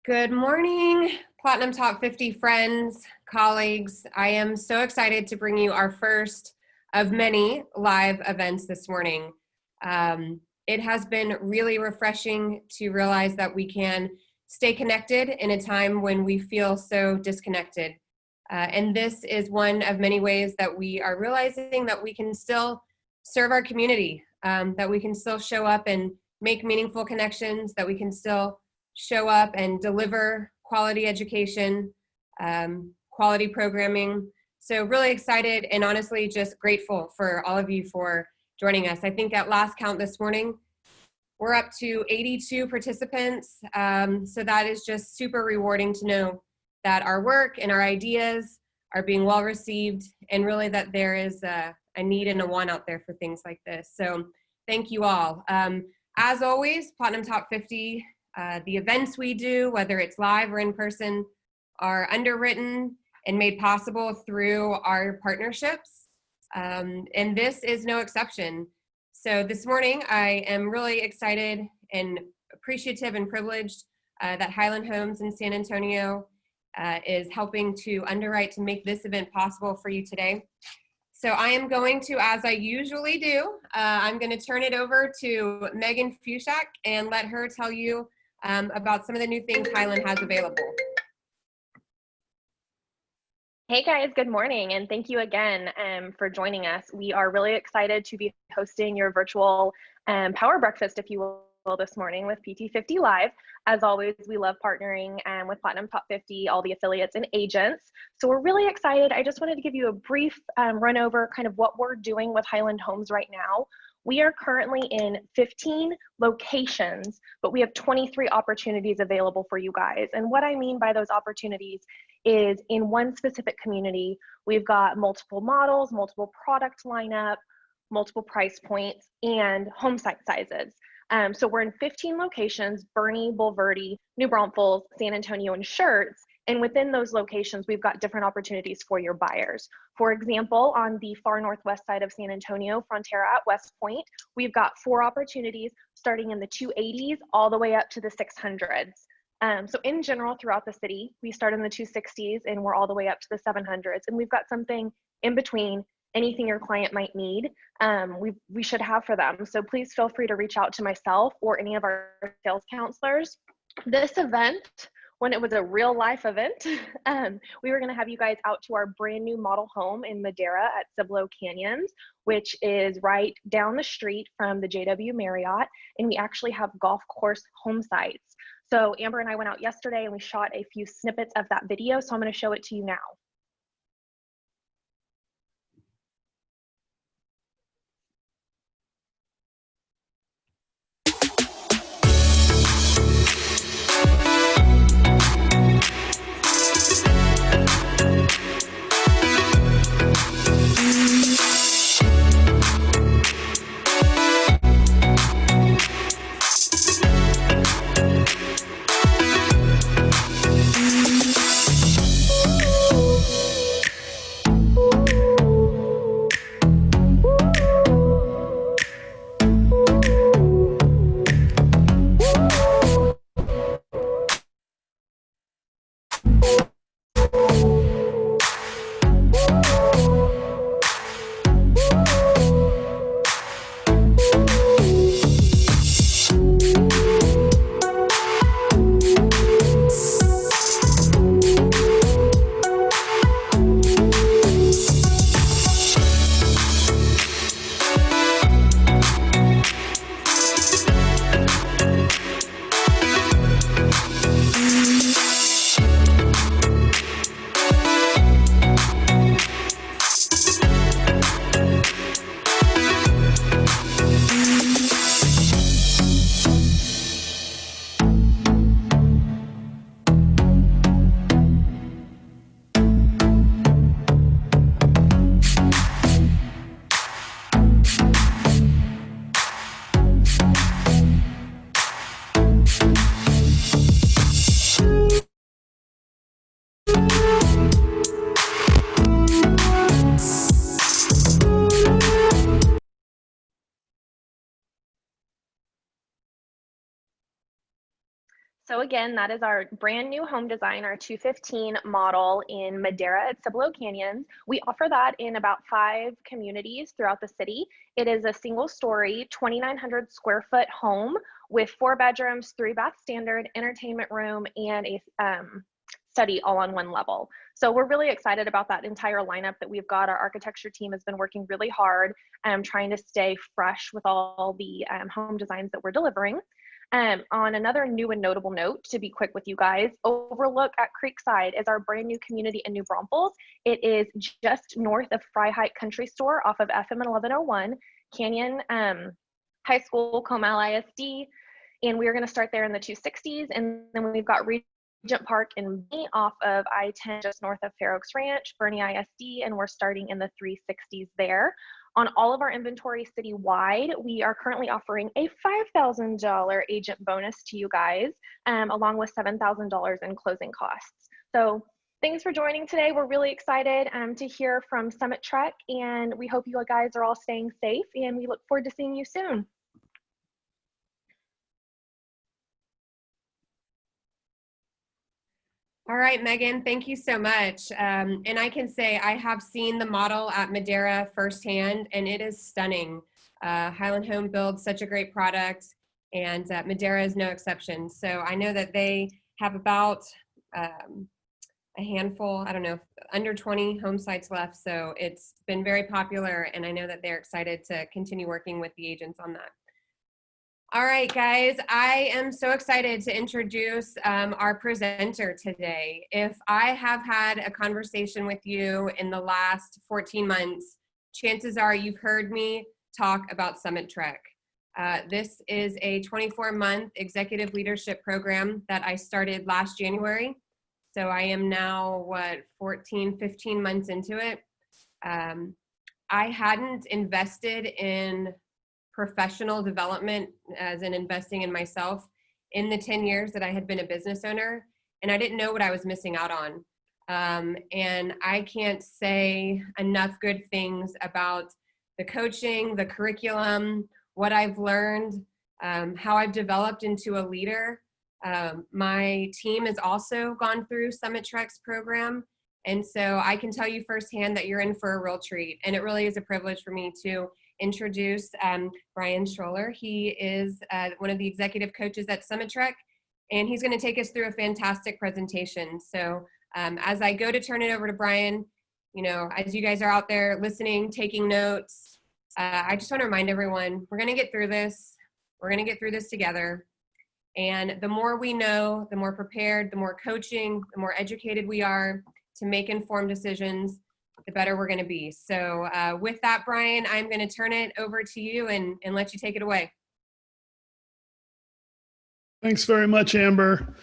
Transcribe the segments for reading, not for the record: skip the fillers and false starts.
Good morning, Platinum Top 50 friends, colleagues. I am so excited to bring you our first of many live events this morning. It has been really refreshing to realize that we can stay connected in a time when we feel so disconnected. And this is one of many ways that we are realizing that we can still serve our community, that we can still show up and make meaningful connections, that we can still show up and deliver quality education, quality programming. So really excited and honestly just grateful for all of you for joining us. I think at last count this morning, we're up to 82 participants. So that is just super rewarding to know that our work and our ideas are being well received, and really that there is a need and a want out there for things like this. So thank you all. As always, Platinum Top 50, the events we do, whether it's live or in person, are underwritten and made possible through our partnerships. And this is no exception. So this morning, I am really excited and appreciative and privileged that Highland Homes in San Antonio is helping to underwrite to make this event possible for you today. So I am going to, as I usually do, I'm going to turn it over to Megan Fushak and let her tell you about some of the new things Highland has available. Hey guys, good morning, and thank you again for joining us. We are really excited to be hosting your virtual power breakfast, if you will, this morning with PT50 Live. As always, we love partnering with Platinum Top 50, all the affiliates and agents. So we're really excited. I just wanted to give you a brief run over kind of what we're doing with Highland Homes right now. We are currently in 15 locations, but we have 23 opportunities available for you guys. And what I mean by those opportunities is in one specific community, we've got multiple models, multiple product lineup, multiple price points, and home site sizes. So we're in 15 locations: Bernie, Bulverde, New Braunfels, San Antonio, and Schertz. And within those locations, we've got different opportunities for your buyers. For example, on the far northwest side of San Antonio, Frontera at West Point, we've got 4 opportunities starting in the 280s all the way up to the 600s. So in general, throughout the city, we start in the 260s and we're all the way up to the 700s. And we've got something in between. Anything your client might need, we should have for them. So please feel free to reach out to myself or any of our sales counselors. This event, when it was a real life event, we were gonna have you guys out to our brand new model home in Madera at Cibolo Canyons, which is right down the street from the JW Marriott. And we actually have golf course home sites. So Amber and I went out yesterday and we shot a few snippets of that video. So I'm gonna show it to you now. So again, that is our brand new home design, our 215 model in Madera at Cibolo Canyons. We offer that in about 5 communities throughout the city. It is a single story, 2,900 square foot home with 4 bedrooms, 3 bath standard, entertainment room, and a study all on one level. So we're really excited about that entire lineup that we've got. Our architecture team has been working really hard trying to stay fresh with all the home designs that we're delivering. On another new and notable note, to be quick with you guys, overlook at Creekside is our brand new community in New Braunfels. It is just north of Freiheit Country Store off of FM 1101, Canyon High School, Comal ISD, and we're going to start there in the 260s, and then we've got Regent Park in Bernie off of I-10 just north of Fair Oaks Ranch, Bernie ISD, and we're starting in the 360s there. On all of our inventory citywide, we are currently offering a $5,000 agent bonus to you guys, along with $7,000 in closing costs. So thanks for joining today. We're really excited to hear from Summit Trek, and we hope you guys are all staying safe, and we look forward to seeing you soon. All right, Megan, thank you so much. And I can say I have seen the model at Madera firsthand, and it is stunning. Highland Home builds such a great product, and Madera is no exception. So I know that they have about a handful, I don't know, under 20 home sites left. So it's been very popular, and I know that they're excited to continue working with the agents on that. All right, guys, I am so excited to introduce our presenter today. If I have had a conversation with you in the last 14 months, chances are you've heard me talk about Summit Trek. This is a 24-month executive leadership program that I started last January. So I am now, 15 months into it. I hadn't invested in professional development, as in investing in myself, in the 10 years that I had been a business owner, and I didn't know what I was missing out on. And I can't say enough good things about the coaching, the curriculum, what I've learned, how I've developed into a leader. My team has also gone through Summit Trek's program, and so I can tell you firsthand that you're in for a real treat, and it really is a privilege for me to introduce Brian Schroller. He is one of the executive coaches at Summit Trek, and he's going to take us through a fantastic presentation. So as I go to turn it over to Brian, you know, as you guys are out there listening, taking notes, I just want to remind everyone, we're going to get through this. We're going to get through this together. And the more we know, the more prepared, the more coaching, the more educated we are to make informed decisions, the better we're going to be. So with that, Brian, I'm going to turn it over to you and let you take it away. Thanks very much, Amber.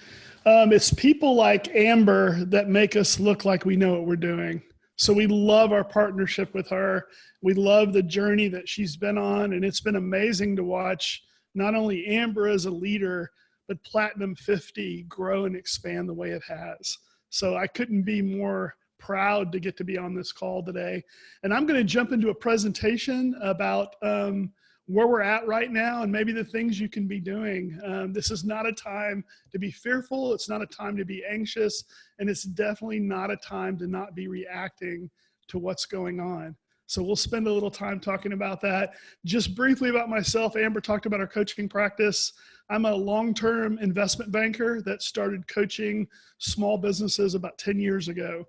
It's people like Amber that make us look like we know what we're doing. So we love our partnership with her. We love the journey that she's been on, and it's been amazing to watch not only Amber as a leader, but Platinum 50 grow and expand the way it has. So I couldn't be more proud to get to be on this call today. And I'm going to jump into a presentation about where we're at right now and maybe the things you can be doing. This is not a time to be fearful. It's not a time to be anxious. And it's definitely not a time to not be reacting to what's going on. So we'll spend a little time talking about that. Just briefly about myself, Amber talked about our coaching practice. I'm a long-term investment banker that started coaching small businesses about 10 years ago.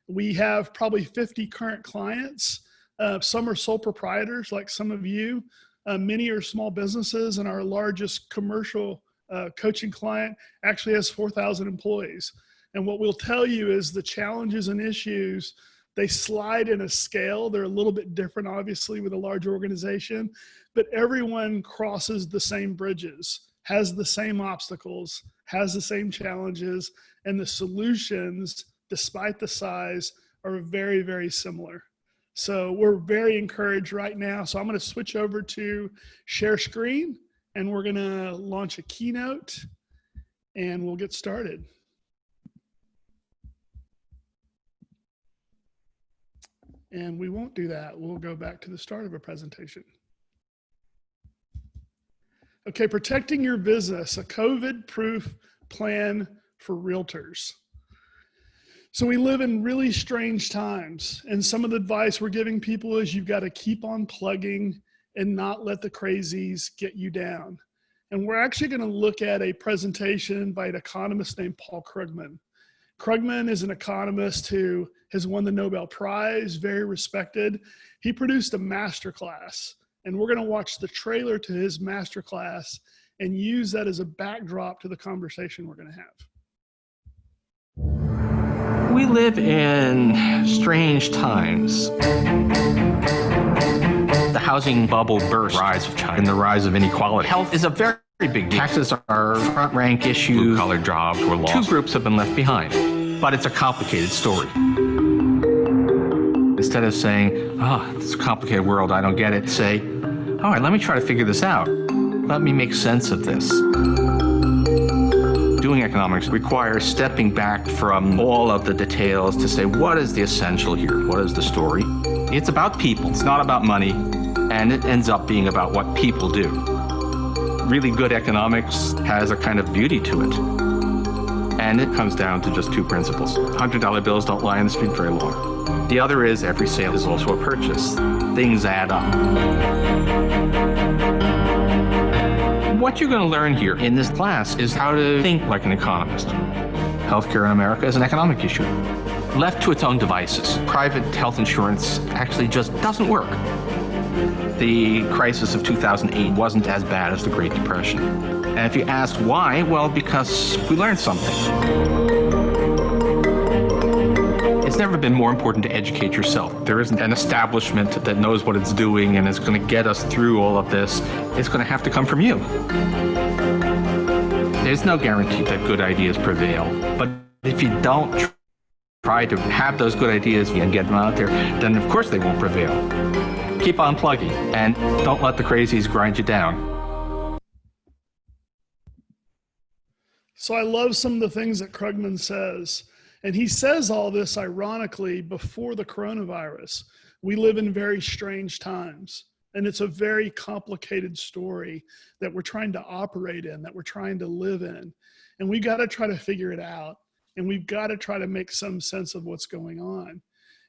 We have probably 50 current clients. Some are sole proprietors, like some of you. Many are small businesses, and our largest commercial coaching client actually has 4,000 employees. And what we'll tell you is the challenges and issues, they slide in a scale. They're a little bit different, obviously, with a large organization, but everyone crosses the same bridges, has the same obstacles, has the same challenges, and the solutions, despite the size, are very, very similar. So we're very encouraged right now. So I'm going to switch over to share screen, and we're going to launch a keynote, and we'll get started. And we won't do that. We'll go back to the start of a presentation. Okay, protecting your business, a COVID-proof plan for realtors. So we live in really strange times. And some of the advice we're giving people is you've got to keep on plugging and not let the crazies get you down. And we're actually going to look at a presentation by an economist named Paul Krugman. Krugman is an economist who has won the Nobel Prize, very respected. He produced a masterclass, and we're going to watch the trailer to his masterclass and use that as a backdrop to the conversation we're going to have. We live in strange times. The housing bubble burst, rise of China, and the rise of inequality. Health is a very big deal. Taxes are front rank issue. Blue-collar jobs were lost. Two groups have been left behind, but it's a complicated story. Instead of saying, oh, it's a complicated world, I don't get it, say, all right, let me try to figure this out. Let me make sense of this. Doing economics requires stepping back from all of the details to say, what is the essential here? What is the story? It's about people. It's not about money, and it ends up being about what people do. Really good economics has a kind of beauty to it, and it comes down to just two principles. $100 bills don't lie in the street very long. The other is every sale is also a purchase. Things add up. What you're going to learn here in this class is how to think like an economist. Healthcare in America is an economic issue. Left to its own devices, private health insurance actually just doesn't work. The crisis of 2008 wasn't as bad as the Great Depression. And if you ask why, well, because we learned something. It's never been more important to educate yourself. There isn't an establishment that knows what it's doing and is going to get us through all of this. It's going to have to come from you. There's no guarantee that good ideas prevail. But if you don't try to have those good ideas and get them out there, then of course they won't prevail. Keep on plugging and don't let the crazies grind you down. So I love some of the things that Krugman says. And he says all this ironically before the coronavirus. We live in very strange times. And it's a very complicated story that we're trying to operate in, that we're trying to live in. And we got to try to figure it out. And we've got to try to make some sense of what's going on.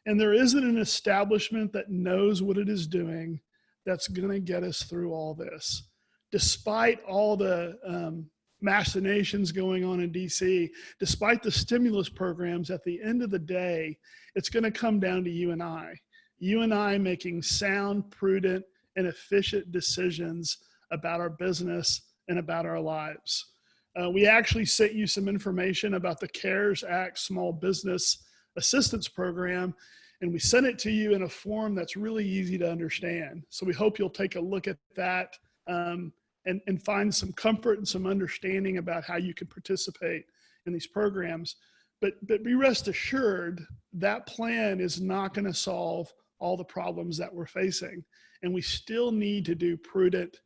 And there isn't an establishment that knows what it is doing that's going to get us through all this. Despite all the machinations going on in DC, despite the stimulus programs, at the end of the day, it's going to come down to you and I. You and I making sound, prudent, and efficient decisions about our business and about our lives. We actually sent you some information about the CARES Act Small Business Assistance Program, and we sent it to you in a form that's really easy to understand. So we hope you'll take a look at that and find some comfort and some understanding about how you can participate in these programs. But be rest assured that plan is not going to solve all the problems that we're facing. And we still need to do prudent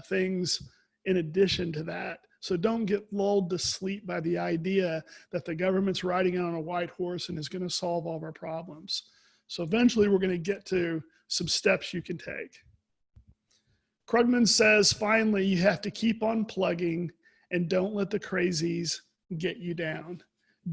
things in addition to that. So don't get lulled to sleep by the idea that the government's riding in on a white horse and is going to solve all of our problems. So eventually we're going to get to some steps you can take. Krugman says, finally, you have to keep on plugging and don't let the crazies get you down.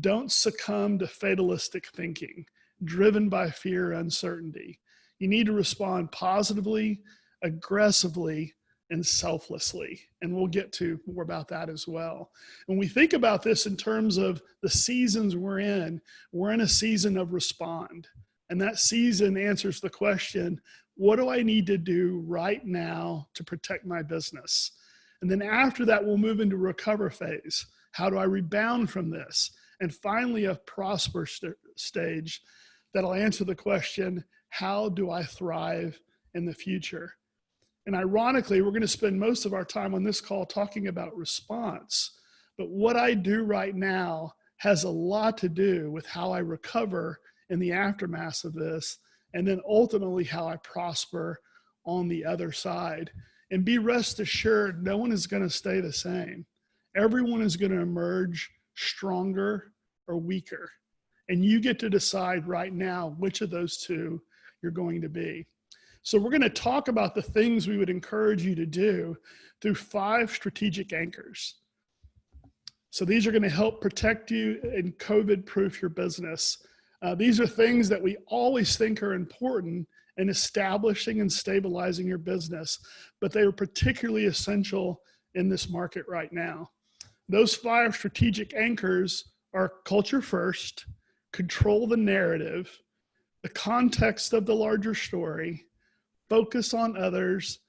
Don't succumb to fatalistic thinking, driven by fear or uncertainty. You need to respond positively, aggressively, and selflessly. And we'll get to more about that as well. When we think about this in terms of the seasons we're in a season of respond. And that season answers the question, what do I need to do right now to protect my business? And then after that, we'll move into recover phase. How do I rebound from this? And finally, a prosper stage that'll answer the question, how do I thrive in the future? And ironically, we're going to spend most of our time on this call talking about response. But what I do right now has a lot to do with how I recover in the aftermath of this, and then ultimately how I prosper on the other side. And be rest assured, no one is going to stay the same. Everyone is going to emerge stronger or weaker. And you get to decide right now which of those two you're going to be. So we're going to talk about the things we would encourage you to do through 5 strategic anchors. So these are going to help protect you and COVID-proof your business. These are things that we always think are important in establishing and stabilizing your business, but they are particularly essential in this market right now. Those 5 strategic anchors are culture first, control the narrative, the context of the larger story, focus on others,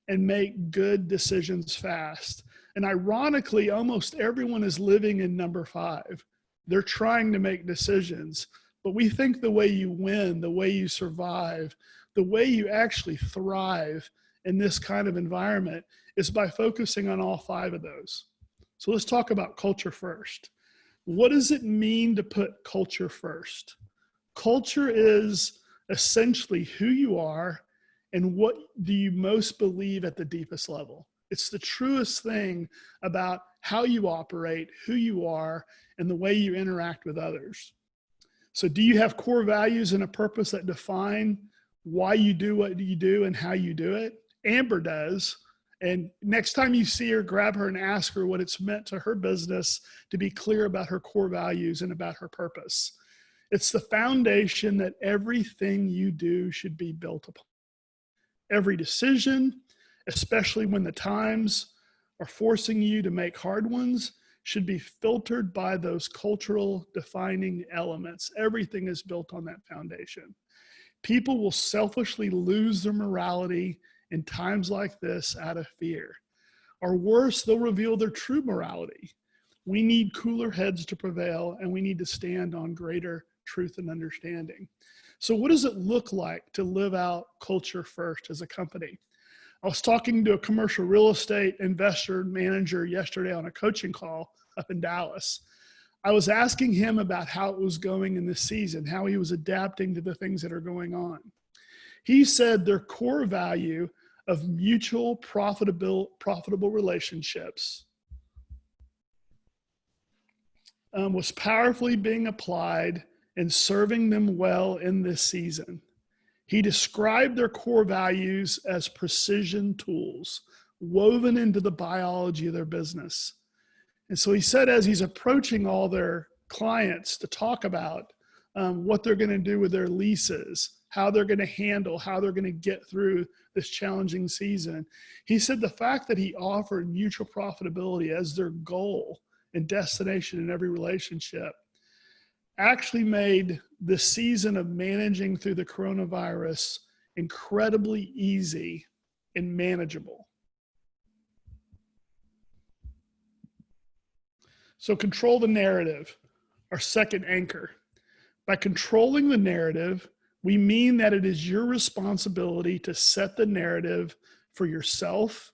and make good decisions fast. And ironically, almost everyone is living in number 5. They're trying to make decisions, but we think the way you win, the way you survive, the way you actually thrive in this kind of environment is by focusing on all 5 of those. So let's talk about culture first. What does it mean to put culture first? Culture is essentially who you are and what do you most believe at the deepest level. It's the truest thing about how you operate, who you are, and the way you interact with others. So do you have core values and a purpose that define why you do what you do and how you do it? Amber does. And next time you see her, grab her and ask her what it's meant to her business to be clear about her core values and about her purpose. It's the foundation that everything you do should be built upon. Every decision, especially when the times are forcing you to make hard ones, should be filtered by those cultural defining elements. Everything is built on that foundation. People will selfishly lose their morality in times like this out of fear. Or worse, they'll reveal their true morality. We need cooler heads to prevail, and we need to stand on greater truth and understanding. So what does it look like to live out culture first as a company? I was talking to a commercial real estate investor manager yesterday on a coaching call up in Dallas. I was asking him about how it was going in this season, how he was adapting to the things that are going on. He said their core value of mutual profitable relationships was powerfully being applied and serving them well in this season. He described their core values as precision tools woven into the biology of their business. And so he said, as he's approaching all their clients to talk about what they're going to do with their leases, how they're going to handle, how they're going to get through this challenging season, he said the fact that he offered mutual profitability as their goal and destination in every relationship actually made the season of managing through the coronavirus incredibly easy and manageable. So control the narrative, our second anchor. By controlling the narrative, we mean that it is your responsibility to set the narrative for yourself,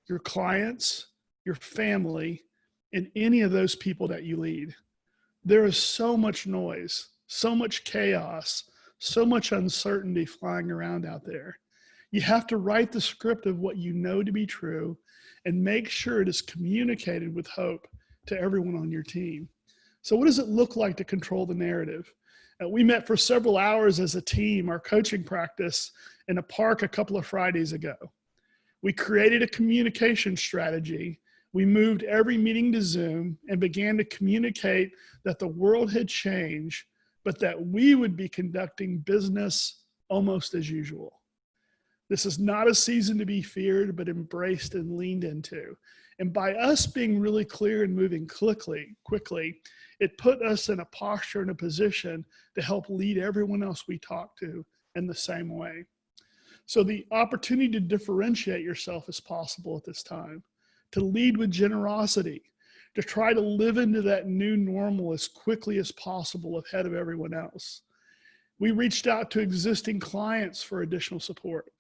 your clients, your family, and any of those people that you lead. There is so much noise, so much chaos, so much uncertainty flying around out there. You have to write the script of what you know to be true and make sure it is communicated with hope to everyone on your team. So what does it look like to control the narrative? We met for several hours as a team, our coaching practice, in a park a couple of Fridays ago. We created a communication strategy. We moved every meeting to Zoom and began to communicate that the world had changed, but that we would be conducting business almost as usual. This is not a season to be feared, but embraced and leaned into. And by us being really clear and moving quickly, it put us in a posture and a position to help lead everyone else we talk to in the same way. So the opportunity to differentiate yourself is possible at this time, to lead with generosity, to try to live into that new normal as quickly as possible ahead of everyone else. We reached out to existing clients for additional support.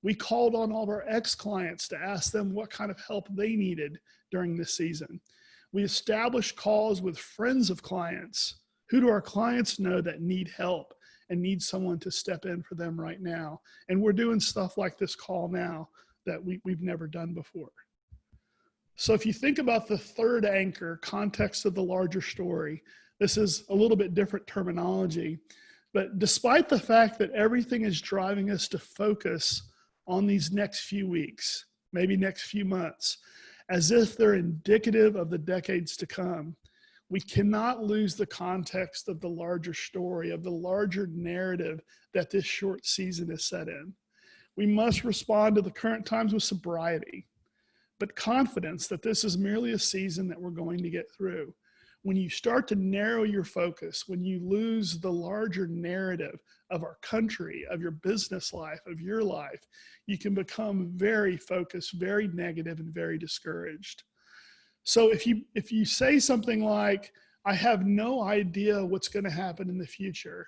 We called on all of our ex-clients to ask them what kind of help they needed during this season. We established calls with friends of clients. Who do our clients know that need help and need someone to step in for them right now? And we're doing stuff like this call now that we've never done before. So if you think about the third anchor, context of the larger story, this is a little bit different terminology. But despite the fact that everything is driving us to focus on these next few weeks, maybe next few months, as if they're indicative of the decades to come. We cannot lose the context of the larger story, of the larger narrative that this short season is set in. We must respond to the current times with sobriety, but confidence that this is merely a season that we're going to get through. When you start to narrow your focus, when you lose the larger narrative of our country, of your business life, of your life, you can become very focused, very negative, and very discouraged. So if you say something like, I have no idea what's going to happen in the future,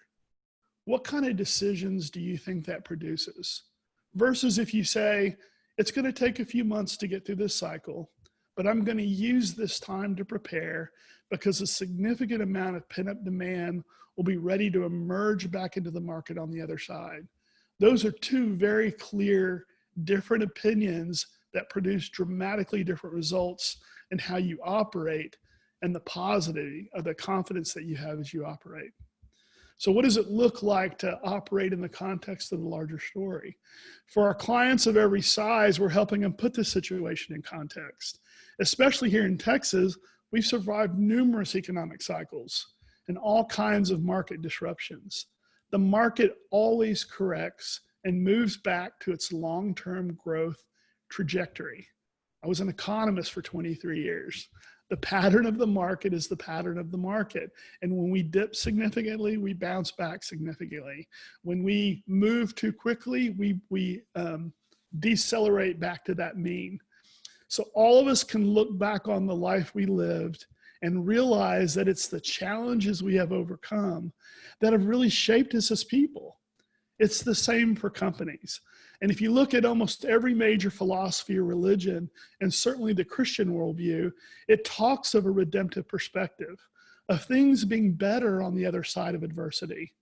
what kind of decisions do you think that produces? Versus if you say, it's going to take a few months to get through this cycle, but I'm going to use this time to prepare because a significant amount of pent-up demand will be ready to emerge back into the market on the other side. Those are two very clear, different opinions that produce dramatically different results in how you operate and the positivity of the confidence that you have as you operate. So what does it look like to operate in the context of the larger story? For our clients of every size, we're helping them put the situation in context. Especially here in Texas, we've survived numerous economic cycles and all kinds of market disruptions. The market always corrects and moves back to its long-term growth trajectory. I was an economist for 23 years. The pattern of the market is the pattern of the market. And when we dip significantly, we bounce back significantly. When we move too quickly, we decelerate back to that mean. So all of us can look back on the life we lived and realize that it's the challenges we have overcome that have really shaped us as people. It's the same for companies. And if you look at almost every major philosophy or religion, and certainly the Christian worldview, it talks of a redemptive perspective, of things being better on the other side of adversity.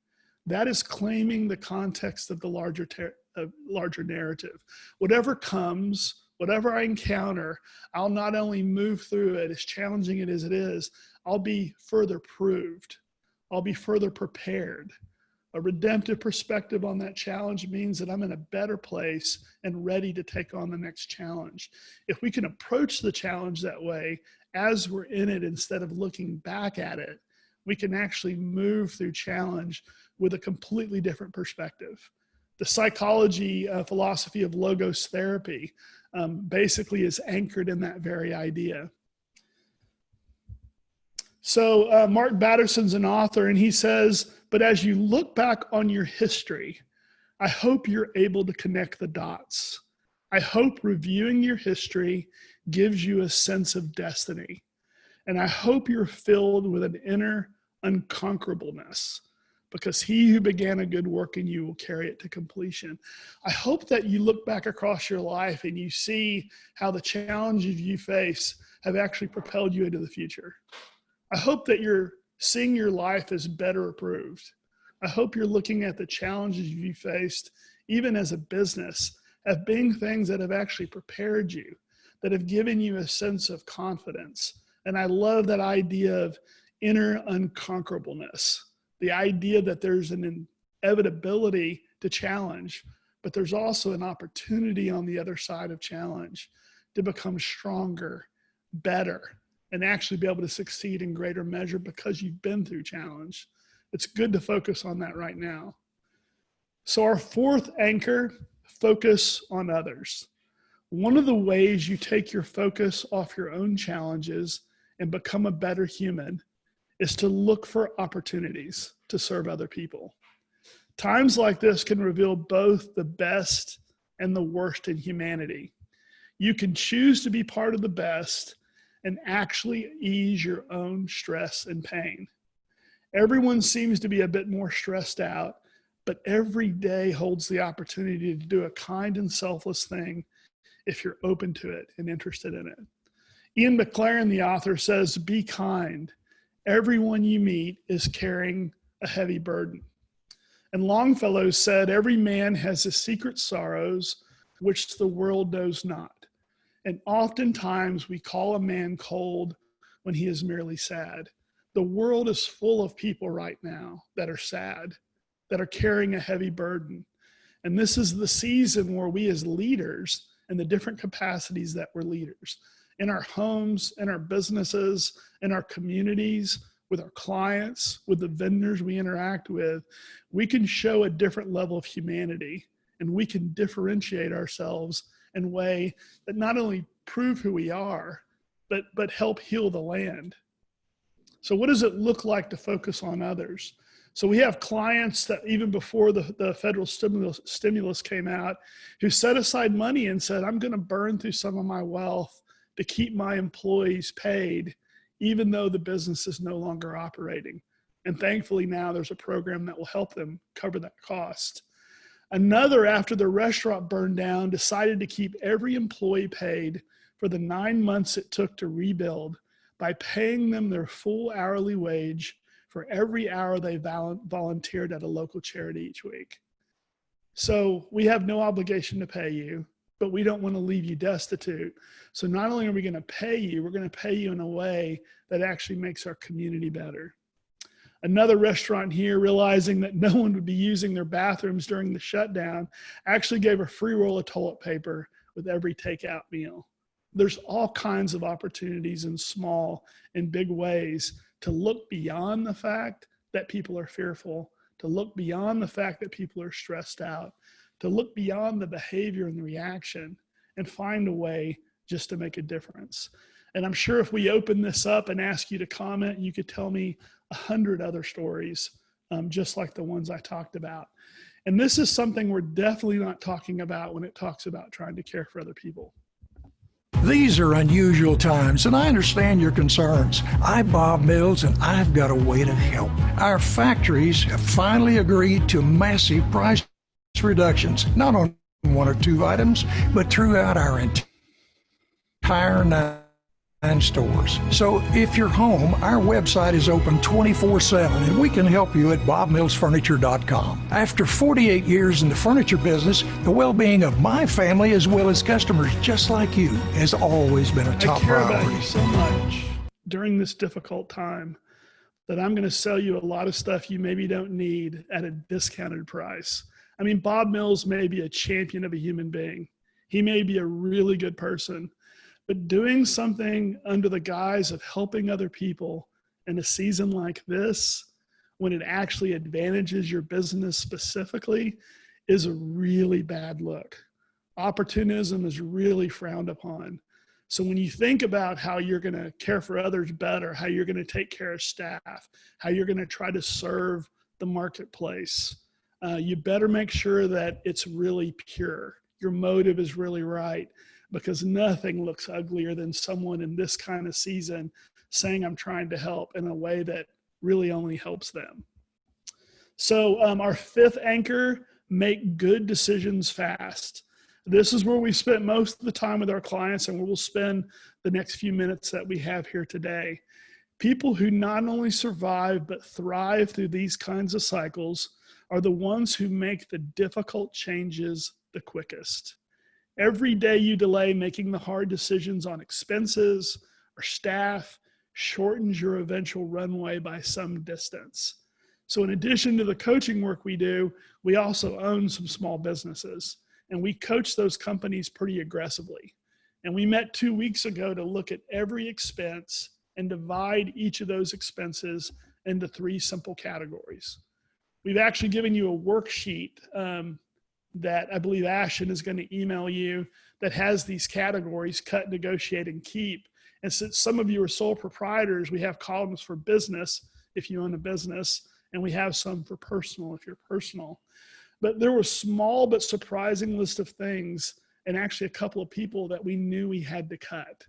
That is claiming the context of the larger narrative. Whatever comes, whatever I encounter, I'll not only move through it, as challenging it as it is, I'll be further proved. I'll be further prepared. A redemptive perspective on that challenge means that I'm in a better place and ready to take on the next challenge. If we can approach the challenge that way as we're in it instead of looking back at it, we can actually move through challenge with a completely different perspective. The psychology philosophy of logos therapy basically is anchored in that very idea. So Mark Batterson's an author, and he says, but as you look back on your history, I hope you're able to connect the dots. I hope reviewing your history gives you a sense of destiny. And I hope you're filled with an inner unconquerableness, because he who began a good work in you will carry it to completion. I hope that you look back across your life and you see how the challenges you face have actually propelled you into the future. I hope that you're seeing your life as better approved. I hope you're looking at the challenges you faced, even as a business, as being things that have actually prepared you, that have given you a sense of confidence. And I love that idea of inner unconquerableness, the idea that there's an inevitability to challenge, but there's also an opportunity on the other side of challenge to become stronger, better, and actually be able to succeed in greater measure because you've been through challenge. It's good to focus on that right now. So our fourth anchor, focus on others. One of the ways you take your focus off your own challenges and become a better human is to look for opportunities to serve other people. Times like this can reveal both the best and the worst in humanity. You can choose to be part of the best and actually ease your own stress and pain. Everyone seems to be a bit more stressed out, but every day holds the opportunity to do a kind and selfless thing if you're open to it and interested in it. Ian McLaren, the author, says, be kind. Everyone you meet is carrying a heavy burden. And Longfellow said, every man has his secret sorrows, which the world knows not. And oftentimes we call a man cold when he is merely sad. The world is full of people right now that are sad, that are carrying a heavy burden. And this is the season where we as leaders, in the different capacities that we're leaders, in our homes, in our businesses, in our communities, with our clients, with the vendors we interact with, we can show a different level of humanity, and we can differentiate ourselves in a way that not only prove who we are, but help heal the land. So what does it look like to focus on others? So we have clients that even before the federal stimulus came out, who set aside money and said, I'm going to burn through some of my wealth to keep my employees paid, even though the business is no longer operating. And thankfully now there's a program that will help them cover that cost. Another, after the restaurant burned down, decided to keep every employee paid for the 9 months it took to rebuild by paying them their full hourly wage for every hour they volunteered at a local charity each week. So we have no obligation to pay you, but we don't want to leave you destitute. So not only are we going to pay you, we're going to pay you in a way that actually makes our community better. Another restaurant here, realizing that no one would be using their bathrooms during the shutdown, actually gave a free roll of toilet paper with every takeout meal. There's all kinds of opportunities in small and big ways to look beyond the fact that people are fearful, to look beyond the fact that people are stressed out, to look beyond the behavior and the reaction and find a way just to make a difference. And I'm sure if we open this up and ask you to comment, you could tell me 100 other stories, just like the ones I talked about. And this is something we're definitely not talking about when it talks about trying to care for other people. These are unusual times, and I understand your concerns. I'm Bob Mills, and I've got a way to help. Our factories have finally agreed to massive price reductions, not on one or two items, but throughout our entire 9 stores. So if you're home, our website is open 24/7, and we can help you at bobmillsfurniture.com. After 48 years in the furniture business, the well-being of my family as well as customers just like you has always been a top priority. I care about you so much during this difficult time that I'm going to sell you a lot of stuff you maybe don't need at a discounted price. I mean, Bob Mills may be a champion of a human being. He may be a really good person. But doing something under the guise of helping other people in a season like this, when it actually advantages your business specifically, is a really bad look. Opportunism is really frowned upon. So when you think about how you're going to care for others better, how you're going to take care of staff, how you're going to try to serve the marketplace, you better make sure that it's really pure. Your motive is really right. Because nothing looks uglier than someone in this kind of season saying, I'm trying to help in a way that really only helps them. So our fifth anchor, make good decisions fast. This is where we spent most of the time with our clients and where we'll spend the next few minutes that we have here today. People who not only survive but thrive through these kinds of cycles are the ones who make the difficult changes the quickest. Every day you delay making the hard decisions on expenses or staff shortens your eventual runway by some distance. So in addition to the coaching work we do, we also own some small businesses, and we coach those companies pretty aggressively. And we met 2 weeks ago to look at every expense and divide each of those expenses into 3 simple categories. We've actually given you a worksheet that I believe Ashton is going to email you that has these categories: cut, negotiate, and keep. And since some of you are sole proprietors, we have columns for business if you own a business, and we have some for personal if you're personal. But there were small but surprising list of things, and actually a couple of people that we knew we had to cut.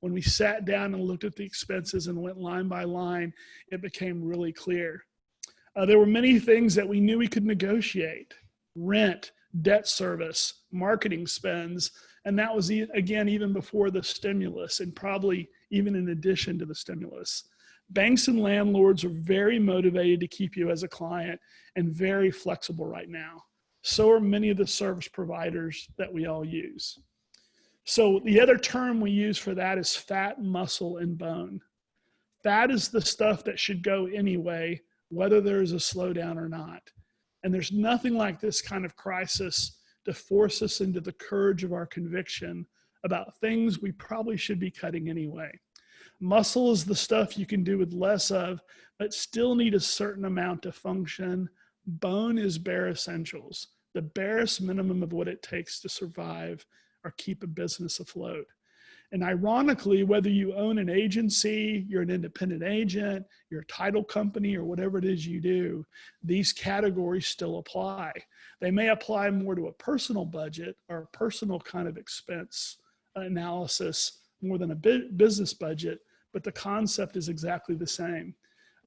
When we sat down and looked at the expenses and went line by line, it became really clear. There were many things that we knew we could negotiate: rent, debt service, marketing spends, and that was, again, even before the stimulus and probably even in addition to the stimulus. Banks and landlords are very motivated to keep you as a client and very flexible right now. So are many of the service providers that we all use. So the other term we use for that is fat, muscle, and bone. Fat is the stuff that should go anyway, whether there is a slowdown or not. And there's nothing like this kind of crisis to force us into the courage of our conviction about things we probably should be cutting anyway. Muscle is the stuff you can do with less of, but still need a certain amount to function. Bone is bare essentials, the barest minimum of what it takes to survive or keep a business afloat. And ironically, whether you own an agency, you're an independent agent, you're a title company, or whatever it is you do, these categories still apply. They may apply more to a personal budget or a personal kind of expense analysis more than a business budget, but the concept is exactly the same.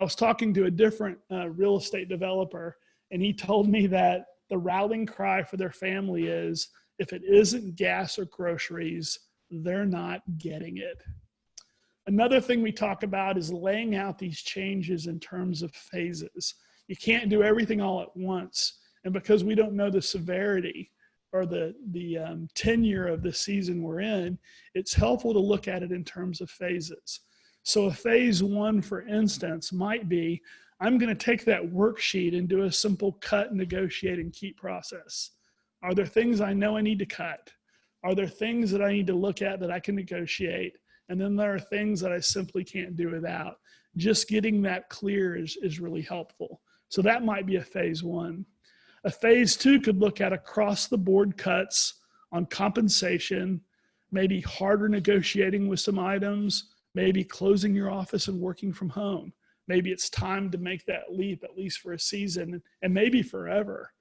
I was talking to a different real estate developer, and he told me that the rallying cry for their family is, if it isn't gas or groceries, they're not getting it. Another thing we talk about is laying out these changes in terms of phases. You can't do everything all at once. And because we don't know the severity or the tenure of the season we're in, it's helpful to look at it in terms of phases. So a phase one, for instance, might be, I'm going to take that worksheet and do a simple cut, negotiate, and keep process. Are there things I know I need to cut? Are there things that I need to look at that I can negotiate? And then there are things that I simply can't do without. Just getting that clear is really helpful. So that might be a phase one. A phase two could look at across the board cuts on compensation, maybe harder negotiating with some items, maybe closing your office and working from home. Maybe it's time to make that leap, at least for a season, and maybe forever.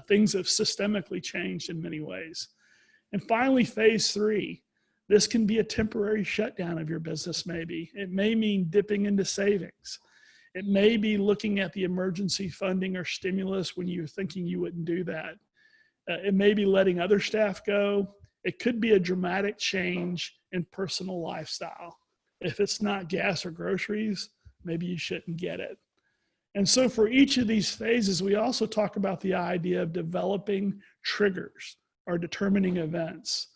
Things have systemically changed in many ways. And finally, phase three. This can be a temporary shutdown of your business, maybe. It may mean dipping into savings. It may be looking at the emergency funding or stimulus when you're thinking you wouldn't do that. It may be letting other staff go. It could be a dramatic change in personal lifestyle. If it's not gas or groceries, maybe you shouldn't get it. And so for each of these phases, we also talk about the idea of developing triggers or determining events.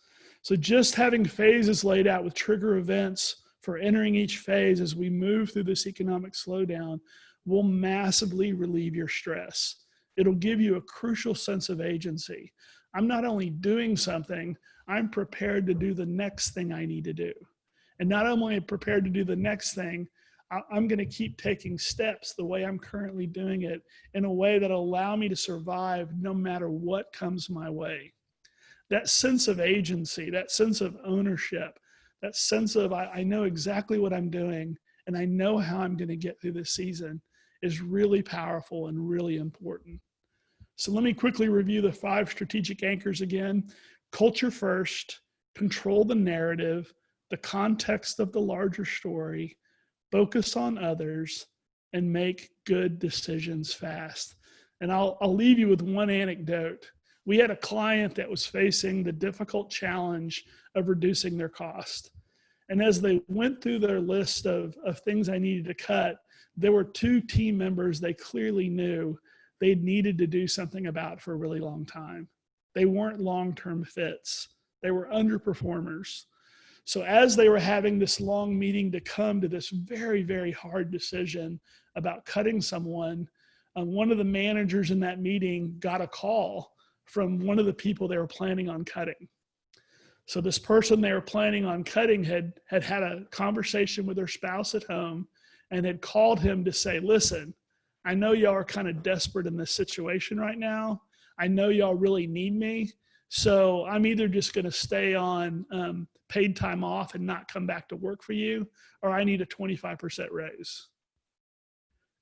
So just having phases laid out with trigger events for entering each phase as we move through this economic slowdown will massively relieve your stress. It'll give you a crucial sense of agency. I'm not only doing something, I'm prepared to do the next thing I need to do. And not only am I prepared to do the next thing, I'm going to keep taking steps the way I'm currently doing it in a way that allow me to survive no matter what comes my way. That sense of agency, that sense of ownership, that sense of I know exactly what I'm doing and I know how I'm going to get through this season is really powerful and really important. So let me quickly review the 5 strategic anchors again. Culture first, control the narrative, the context of the larger story, focus on others, and make good decisions fast. And I'll leave you with one anecdote. We had a client that was facing the difficult challenge of reducing their cost. And as they went through their list of things I needed to cut, there were 2 team members they clearly knew they needed to do something about for a really long time. They weren't long-term fits. They were underperformers. So as they were having this long meeting to come to this very, very hard decision about cutting someone, one of the managers in that meeting got a call from one of the people they were planning on cutting. So this person they were planning on cutting had a conversation with their spouse at home and had called him to say, listen, I know y'all are kind of desperate in this situation right now. I know y'all really need me. So I'm either just going to stay on paid time off and not come back to work for you, or I need a 25% raise.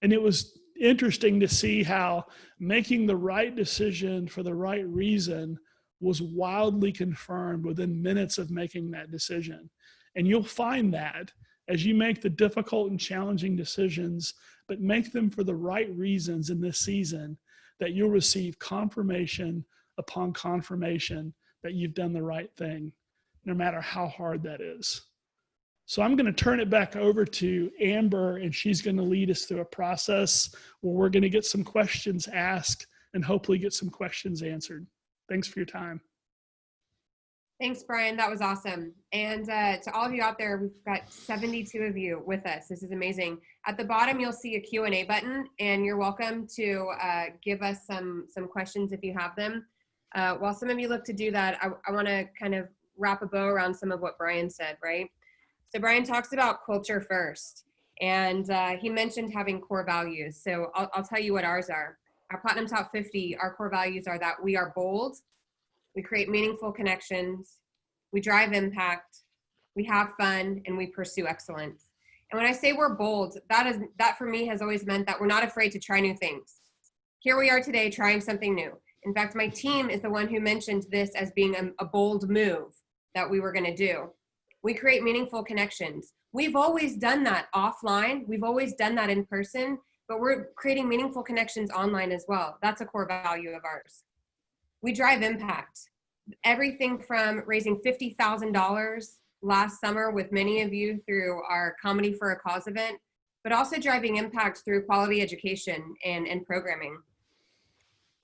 And it was interesting to see how making the right decision for the right reason was wildly confirmed within minutes of making that decision. And you'll find that as you make the difficult and challenging decisions, but make them for the right reasons in this season, that you'll receive confirmation upon confirmation that you've done the right thing, no matter how hard that is. So I'm going to turn it back over to Amber, and she's going to lead us through a process where we're going to get some questions asked and hopefully get some questions answered. Thanks for your time. Thanks, Brian. That was awesome. And to all of you out there, we've got 72 of you with us. This is amazing. At the bottom, you'll see a Q&A button, and you're welcome to give us some questions if you have them. While some of you look to do that, I want to kind of wrap a bow around some of what Brian said, right? So Brian talks about culture first, and he mentioned having core values. So I'll tell you what ours are. Our Platinum Top 50, our core values are that we are bold, we create meaningful connections, we drive impact, we have fun, and we pursue excellence. And when I say we're bold, that for me has always meant that we're not afraid to try new things. Here we are today trying something new. In fact, my team is the one who mentioned this as being a bold move that we were going to do. We create meaningful connections. We've always done that offline. We've always done that in person, but we're creating meaningful connections online as well. That's a core value of ours. We drive impact. Everything from raising $50,000 last summer with many of you through our Comedy for a Cause event, but also driving impact through quality education and programming.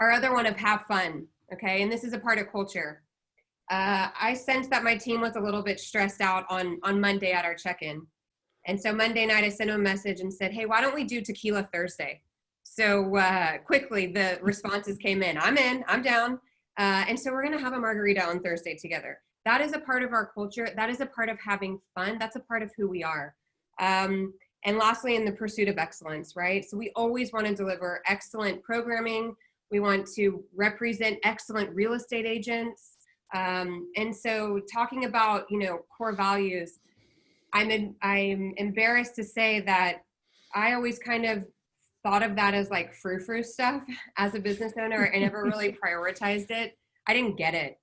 Our other one of have fun, okay? And this is a part of culture. I sensed that my team was a little bit stressed out on Monday at our check-in. And so Monday night I sent them a message and said, hey, why don't we do Tequila Thursday? So quickly the responses came in. I'm down. And so we're gonna have a margarita on Thursday together. That is a part of our culture. That is a part of having fun. That's a part of who we are. And lastly, in the pursuit of excellence, right? So we always wanna deliver excellent programming. We want to represent excellent real estate agents. And so talking about, core values, I'm embarrassed to say that I always kind of thought of that as like frou-frou stuff as a business owner. I never really prioritized it. I didn't get it.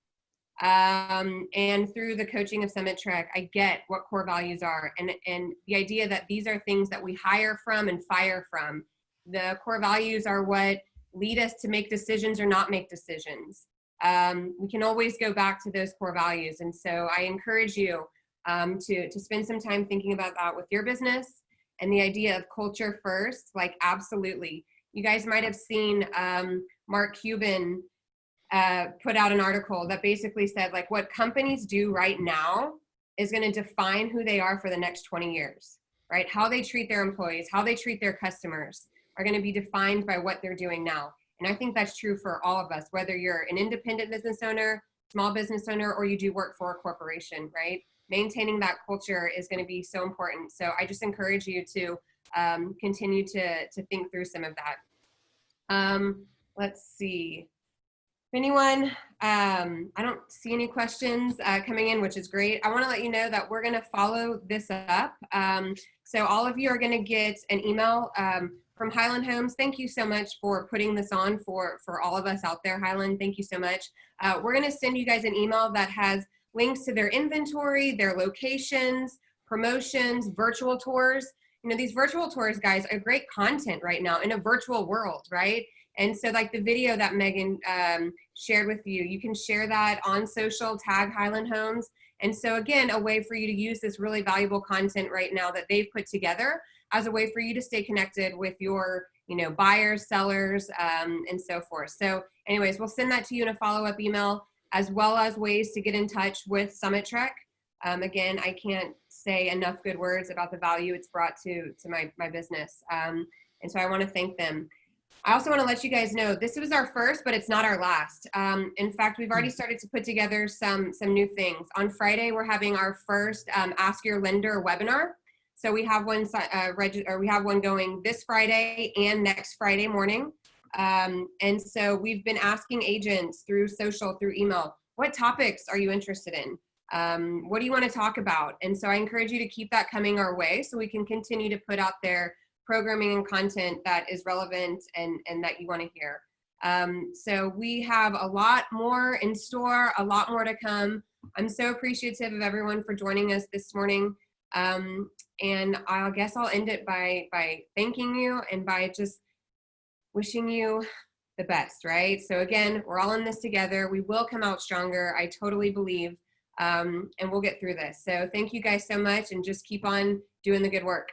And through the coaching of Summit Trek, I get what core values are and the idea that these are things that we hire from and fire from. The core values are what lead us to make decisions or not make decisions. We can always go back to those core values. And so I encourage you to spend some time thinking about that with your business and the idea of culture first, like absolutely. You guys might have seen Mark Cuban put out an article that basically said like what companies do right now is going to define who they are for the next 20 years, right? How they treat their employees, how they treat their customers are going to be defined by what they're doing now. And I think that's true for all of us, whether you're an independent business owner, small business owner, or you do work for a corporation, right? Maintaining that culture is going to be so important. So I just encourage you to continue to think through some of that. Let's see. If anyone, I don't see any questions coming in, which is great. I want to let you know that we're going to follow this up. So all of you are going to get an email from Highland Homes. Thank you so much for putting this on for all of us out there, Highland. Thank you so much. We're going to send you guys an email that has links to their inventory, their locations, promotions, virtual tours. These virtual tours, guys, are great content right now in a virtual world, right? And so like the video that Megan shared with you, you can share that on social, tag Highland Homes. And so again, a way for you to use this really valuable content right now that they've put together as a way for you to stay connected with your, buyers, sellers, and so forth. So anyways, we'll send that to you in a follow-up email, as well as ways to get in touch with Summit Trek. Again, I can't say enough good words about the value it's brought to my business. And so I want to thank them. I also want to let you guys know this was our first, but it's not our last. In fact, we've already started to put together some new things. On Friday, we're having our first Ask Your Lender webinar. So we have one going this Friday and next Friday morning. And so we've been asking agents through social, through email, what topics are you interested in? What do you want to talk about? And so I encourage you to keep that coming our way so we can continue to put out there programming and content that is relevant and that you want to hear. So we have a lot more in store, a lot more to come. I'm so appreciative of everyone for joining us this morning. And I guess I'll end it by thanking you and by just wishing you the best, right? So again, we're all in this together. We will come out stronger. I totally believe, and we'll get through this. So thank you guys so much and just keep on doing the good work.